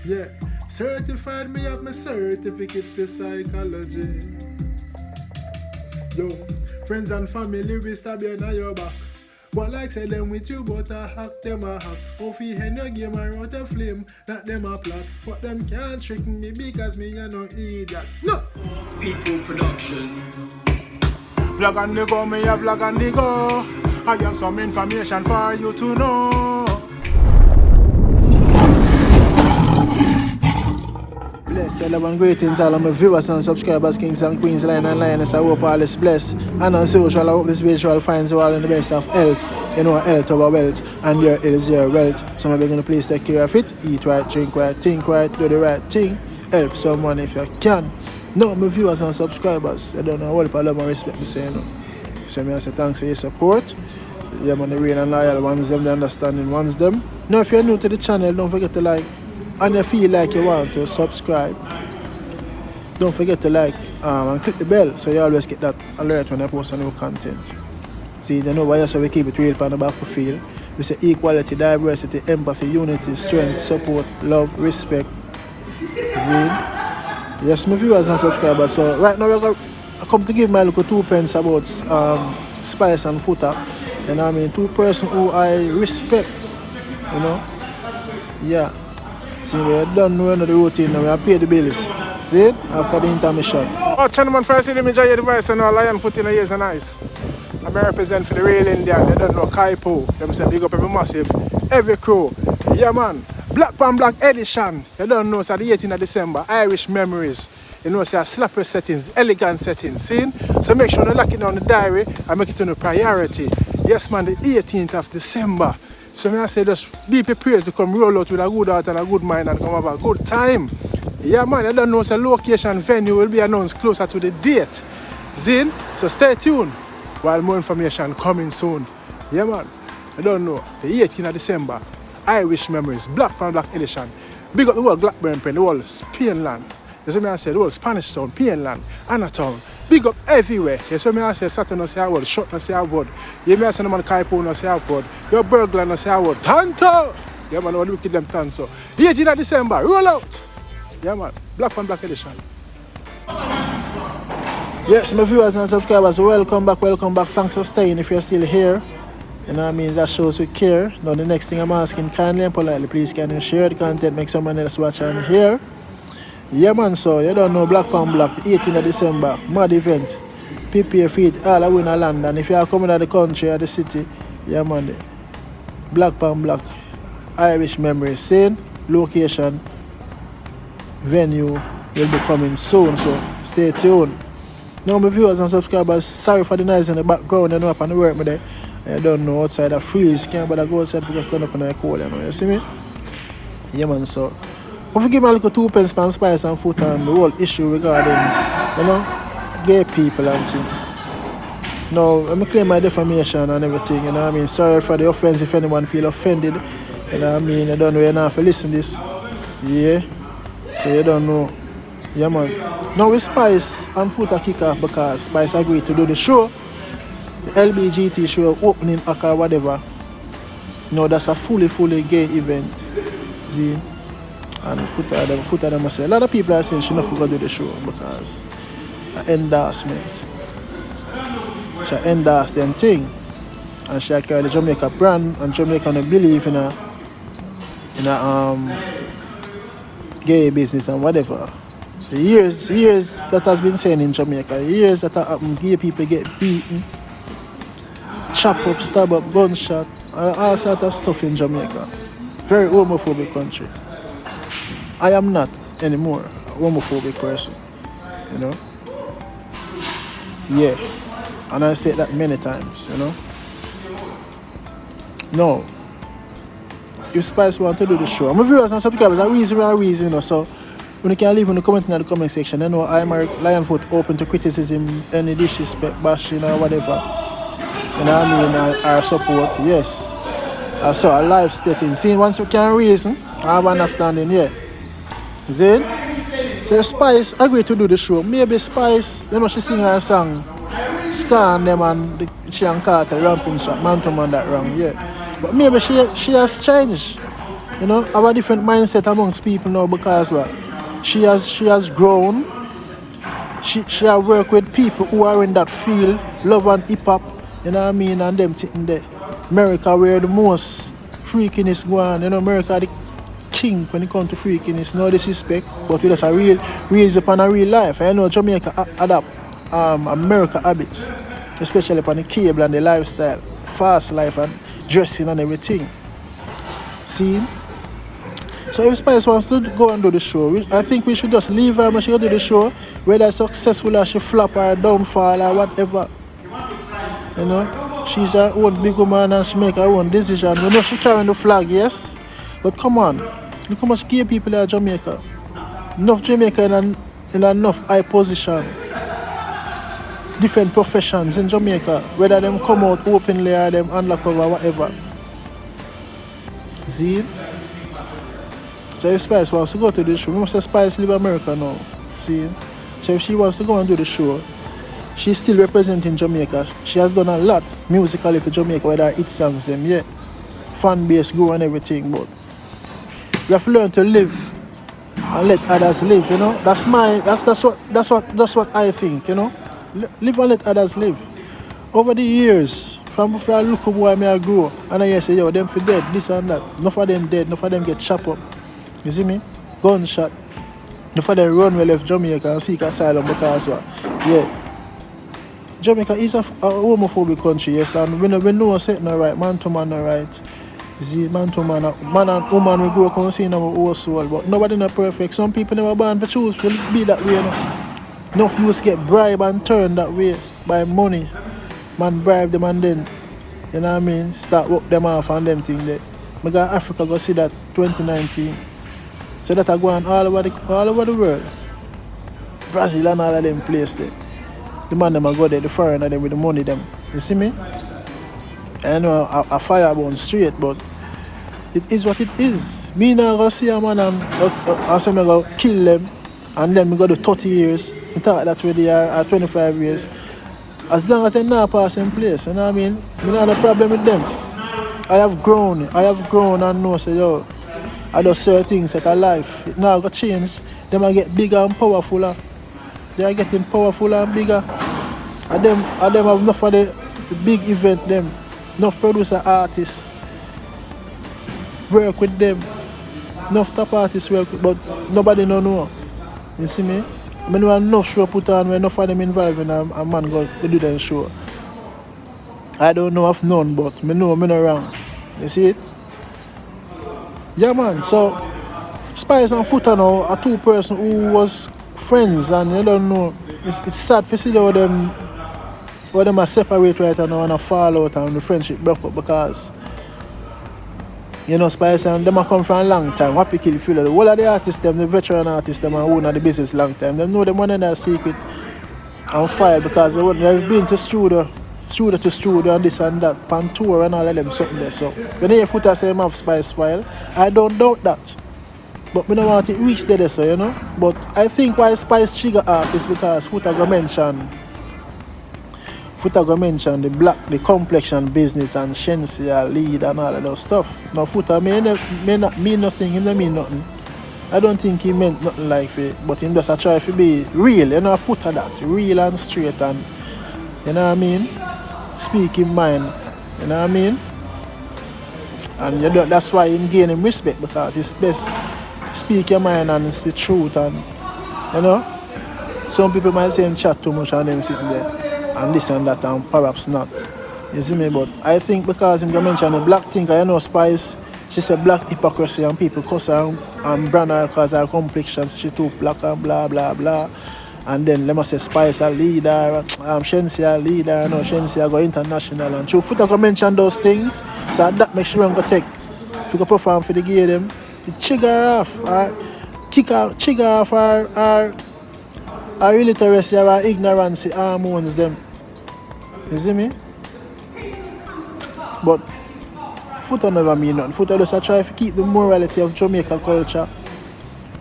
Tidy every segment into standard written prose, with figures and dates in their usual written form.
Yeah, certified, me have my certificate for psychology. Yo, friends and family, we stab you in your back. But like say them with you, but I hack them a hack. Off he hand your game and out a flame, that them a plot. But them can't trick me because me a no idiot. No! People production. Vlog on the go, me a vlog on the go. I have some information for you to know. Bless, love and greetings all of my viewers and subscribers, kings and queens, lion and lioness. I hope all is blessed. And on social, I hope this visual finds you all in the best of health. You know, health over wealth, and your health is your wealth. So maybe gonna please take care of it. Eat right, drink right, think right, do the right thing. Help someone if you can. No, my viewers and subscribers, I don't know, all people love and respect me saying no. So I say thanks for your support. Yeah, man, the real and loyal ones, them, the understanding ones, them. Now, if you're new to the channel, don't forget to like. And you feel like you want to subscribe, don't forget to like and click the bell so you always get that alert when I post a new content. See, you know why so we keep it real on the battlefield. We say equality, diversity, empathy, unity, strength, support, love, respect. See? Yes, my viewers and subscribers. So right now I come to give my little 2 pence about Spice and Foota. You know what I mean? 2 persons who I respect. You know? Yeah. See, we done know the routine now, we have paid the bills. See? After the intermission. Oh, Chinaman, for I see the major device and lion foot in the ears and eyes. I represent for the real Indian, they don't know Kaipo. Them say big up every massive, every crew. Yeah, man. Black Pan Black Edition. You don't know, so the 18th of December, Irish Memories. You know, say slapper settings, elegant settings. See? So make sure you lock it down the diary and make it on a priority. Yes, man, the 18th of December. So I say just be prepared to come roll out with a good heart and a good mind and come have a good time. Yeah, man, I don't know, so location, venue will be announced closer to the date. Zin, so stay tuned while more information coming soon. Yeah, man, I don't know, the 18th of December, Irish Memories, Black Pan Black Edition. Big up the whole Blackburn Pen, the whole Spain land. You see me I say, the whole Spanish town, Pain land, Anna town. Big up everywhere. You see me I say, Saturn no say a word, shot no say a word. You me I say, no man Kaipo no say a word. Your burglar no say a word. Tanto! Yeah, man, what wicked them tanto. 18th of December, roll out! Yeah, man, Black Pan Black Edition. Yes, my viewers and subscribers, welcome back. Thanks for staying if you're still here. You know what I mean? That shows we care. Now, the next thing I'm asking, kindly and politely, please can you share the content, make someone else watch and hear. Yeah, man, so you don't know Black Pan Black, 18th of December, mad event. Prepare for it all over in London. If you are coming out of the country or the city, yeah, man, Black Pan Black, Irish Memories, same location, venue will be coming soon, so stay tuned. Now, my viewers and subscribers, sorry for the noise in the background, you know, up on the work me there. I don't know, outside the freeze, can't bother go outside because stand up in the cold, you know, you see me? Yeah, man, so. If you give me a little 2 pence for Spice and Foota and the whole issue regarding, you know, gay people and things. Now, let me claim my defamation and everything, you know what I mean? Sorry for the offense if anyone feel offended, you know what I mean? I don't know, you know, if you listen to this. Yeah, so you don't know. Yeah, man. Now with Spice and Foota kick off because Spice agreed to do the show, the LBGT show, opening act or whatever. No, that's a fully gay event. See? And Foota them say a lot of people are saying she not forgot to do the show because endorsement. She endorsed them thing. And she carry the Jamaica brand and Jamaica don't believe in a gay business and whatever. The years that has been saying in Jamaica, years that happen, gay people get beaten, chop up, stab up, gunshot, all sort of stuff in Jamaica. Very homophobic country. I am not anymore a homophobic person, you know. Yeah, and I said that many times, you know. No, if Spice want to do the show, my viewers and subscribers are reason, you know. So when you can leave in the comment in the comment section, you know I'm a Lionfoot open to criticism, any disrespect, bashing or whatever. You know what I mean? Our support, yes. So a live stating. See, once we can reason, I have understanding, yeah. Then, so Spice agreed to do the show. Maybe Spice, you know, she sing her song, Scan them and she and Carter, Ramping Shot, Mantum and that wrong, yeah. But maybe she has changed. you know, have a different mindset amongst people now because what? She has grown. She has worked with people who are in that field, love and hip hop, you know what I mean, and them sitting there. America where the most freakiness go on, you know, America the king when it comes to freakiness, no disrespect, but with us a real raise upon a real life. I know Jamaica adapt America habits, especially upon the cable and the lifestyle, fast life and dressing and everything. See? So if Spice wants to go and do the show, I think we should just leave her and she go do the show, whether successful or she flop or downfall or whatever. You know, she's her own big woman and she make her own decision. We know she carrying the flag, yes, but come on, look how much gay people are in Jamaica. Enough Jamaica in enough high position. Different professions in Jamaica, whether them come out openly or them undercover or whatever. See? So if Spice wants to go to the show, we must say Spice live America now. See? So if she wants to go and do the show, she's still representing Jamaica. She has done a lot musically for Jamaica, whether it songs them, yeah. Fan base grow and everything, but we have to learn to live and let others live, you know. That's what I think, you know. Live and let others live. Over the years, from before I look up where I grow, and I say, yo, them for dead, this and that. Enough of them dead, enough of them get chopped up. You see me? Gunshot. Enough of them run well left Jamaica and seek asylum because what? Yeah. Jamaica is a homophobic country, yes, and we know setting right, man to man right. See, man to man and woman we grow up and see in our whole soul, but nobody not perfect. Some people never born to choose to be that way, you know. Enough youths get bribed and turned that way by money. Man bribe them and then, you know what I mean, start work them off and them thing there. Because Africa go see that 2019. So that are going all over the world. Brazil and all of them places there. The man them are go there, the foreigner them with the money them. You see me? I know a fire burn straight, but it is what it is. Me now go see a man and say me go kill them and then me go do 30 years. I talk that way they are 25 years. As long as they not pass in place, you know what I mean? Me not have a problem with them. I have grown and know say yo, I do certain things that are life. It now got change. Them are get bigger and powerful. They are getting powerful and bigger. And them have enough of the big event them. Enough producer artists work with them. Enough top artists work with, but nobody no know. You see me? I mean, enough show put on where enough of them involved in a man go do them show. I don't know of none, but me know me not wrong. You see it? Yeah man, so Spice and Foota now are two persons who was friends and you don't know. It's sad to see how them are separate right now and a fall out and the friendship broke up because you know Spice and them are come from a long time. What people feel the whole of the artists them, the veteran artists them and own the business long time. They know them one in that secret and file because they've been to studio to studio and this and that, pan tour and all of them something there. So when you Foota say him have Spice file, I don't doubt that. But we don't want it reach there, so you know. But I think why Spice trigger off is because Foota go mention the black, the complexion business and Shensia lead and all of those stuff. Now Foota may not mean nothing, he don't mean nothing. I don't think he meant nothing like it, but he just try to be real, you know, Foota that, real and straight and you know what I mean? Speak in mind, you know what I mean? And you know, that's why he gain him respect because it's best speak your mind and it's the truth and you know some people might say him chat too much and them sitting there and this and that and perhaps not. You see me? But I think because him mention the black thing, you know Spice, she said black hypocrisy and people cuss her and brand her because her complexion, she too black and blah blah blah. And then let me say Spice a leader, Shensia a leader, you know, Shensia go international and true Foota go mention those things, so that makes sure go take. If you go perform for the gear them, it trigger off or trigger off our illiteracy or our ignorance hormones them. You see me? But Foota never mean nothing. Foota just try to keep the morality of Jamaica culture.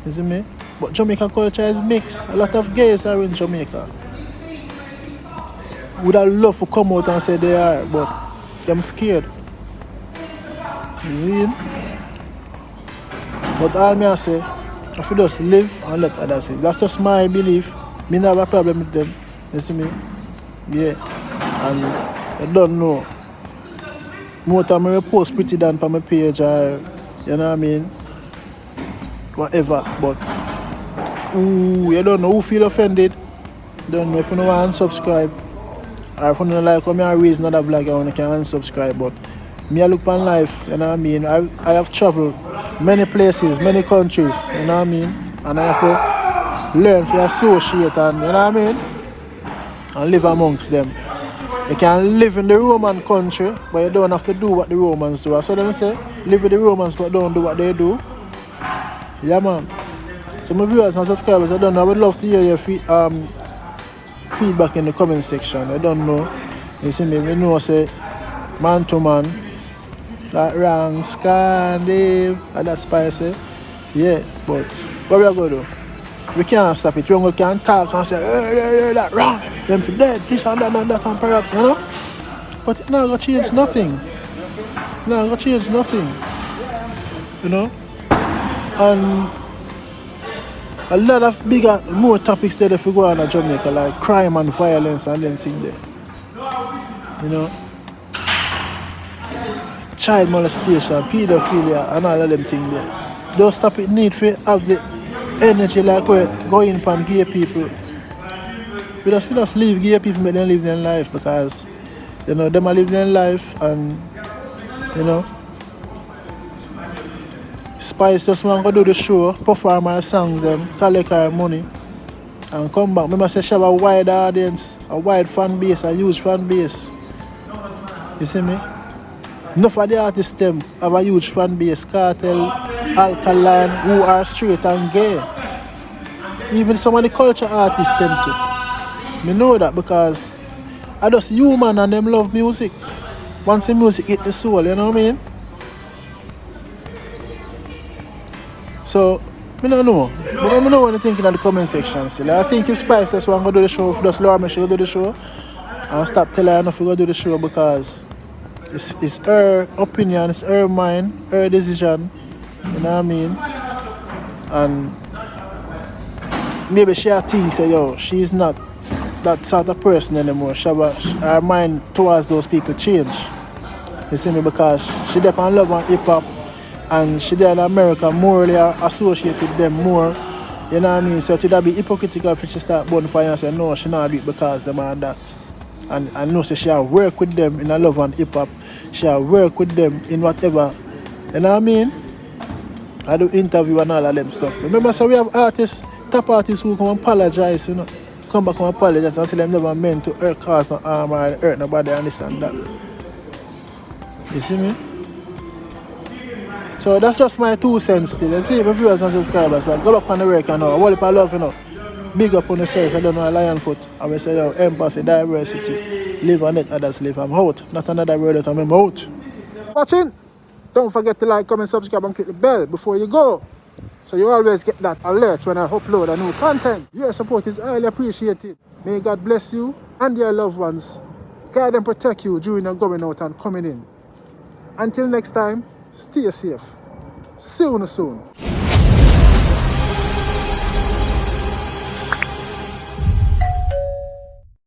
You see me? But Jamaican culture is mixed. A lot of gays are in Jamaica. Would have loved to come out and say they are, but I'm scared. You see? But all me I say, if you just live and let others live. That's just my belief. Me not have a problem with them. You see me? Yeah. And I don't know. More time I post pretty than on my page or you know what I mean? Whatever. But you don't know who feel offended. Don't know if you don't want to unsubscribe. Or if you don't like what I raise another vlog, I can unsubscribe. But me I look on life, you know what I mean? I have traveled many places, many countries, you know what I mean? And I have to learn to associate and you know what I mean? And live amongst them. You can live in the Roman country, but you don't have to do what the Romans do. So them say, live with the Romans but don't do what they do. Yeah man. So my viewers and subscribers, I don't know, I would love to hear your feedback in the comment section. I don't know. You see me, we know say man to man, that wrong, Scandave, and that's spicy. Yeah, but what we are going to do? We can't stop it. We can't talk and say, hey, that wrong. Them for dead, this and that and that and perhaps, you know? But it's not going to change nothing. It's not going to change nothing. You know? And a lot of bigger, more topics there if we go on to Jamaica, like crime and violence and them things there. You know? Child molestation, pedophilia and all of them things there. Those topics need to have the energy like we go in upon gay people. We just leave gay people, make them live their life because, you know, them are live their life and, you know, Spice just want to do the show, perform our songs, them, collect our money and come back. Remember, say she have a wide audience, a wide fan base, a huge fan base. You see me? Enough of the artists them have a huge fan base, Cartel, Alkaline, who are straight and gay. Even some of the culture artists them too. Me know that because I just human and them love music. Once the music hit the soul, you know what I mean? So, I don't know. But I don't know what you're thinking in the comment section still. I think if Spice just want to do the show, if just Laura should do the show, and stop telling her enough to go do the show because it's her opinion, it's her mind, her decision. You know what I mean? And maybe she thinks that, yo, she's not that sort of person anymore. Her mind towards those people change. You see me? Because she depends on love and hip-hop and she there in America morally associated with them more. You know what I mean? So it would be hypocritical if she start bonfire and say, no, she not do it because them and that. And I know so she work with them in a love and hip-hop. She work with them in whatever. You know what I mean? I do interview and all of them stuff. Remember, so we have artists, top artists who come and apologize, you know. Come back and apologize and say them never meant to hurt, cause no harm or hurt nobody and this and that. You see me? So that's just my 2 cents still. You see, my viewers and subscribers, but go back on the record now. I want to love, you know. Big up on yourself, I don't know, a lion foot. I will say, yo, empathy, diversity, live and let others live. I'm out. Not another word that I'm out. Watching. Don't forget to like, comment, subscribe and click the bell before you go. So you always get that alert when I upload a new content. Your support is highly appreciated. May God bless you and your loved ones. Guide and protect you during your going out and coming in. Until next time, stay safe. See you soon.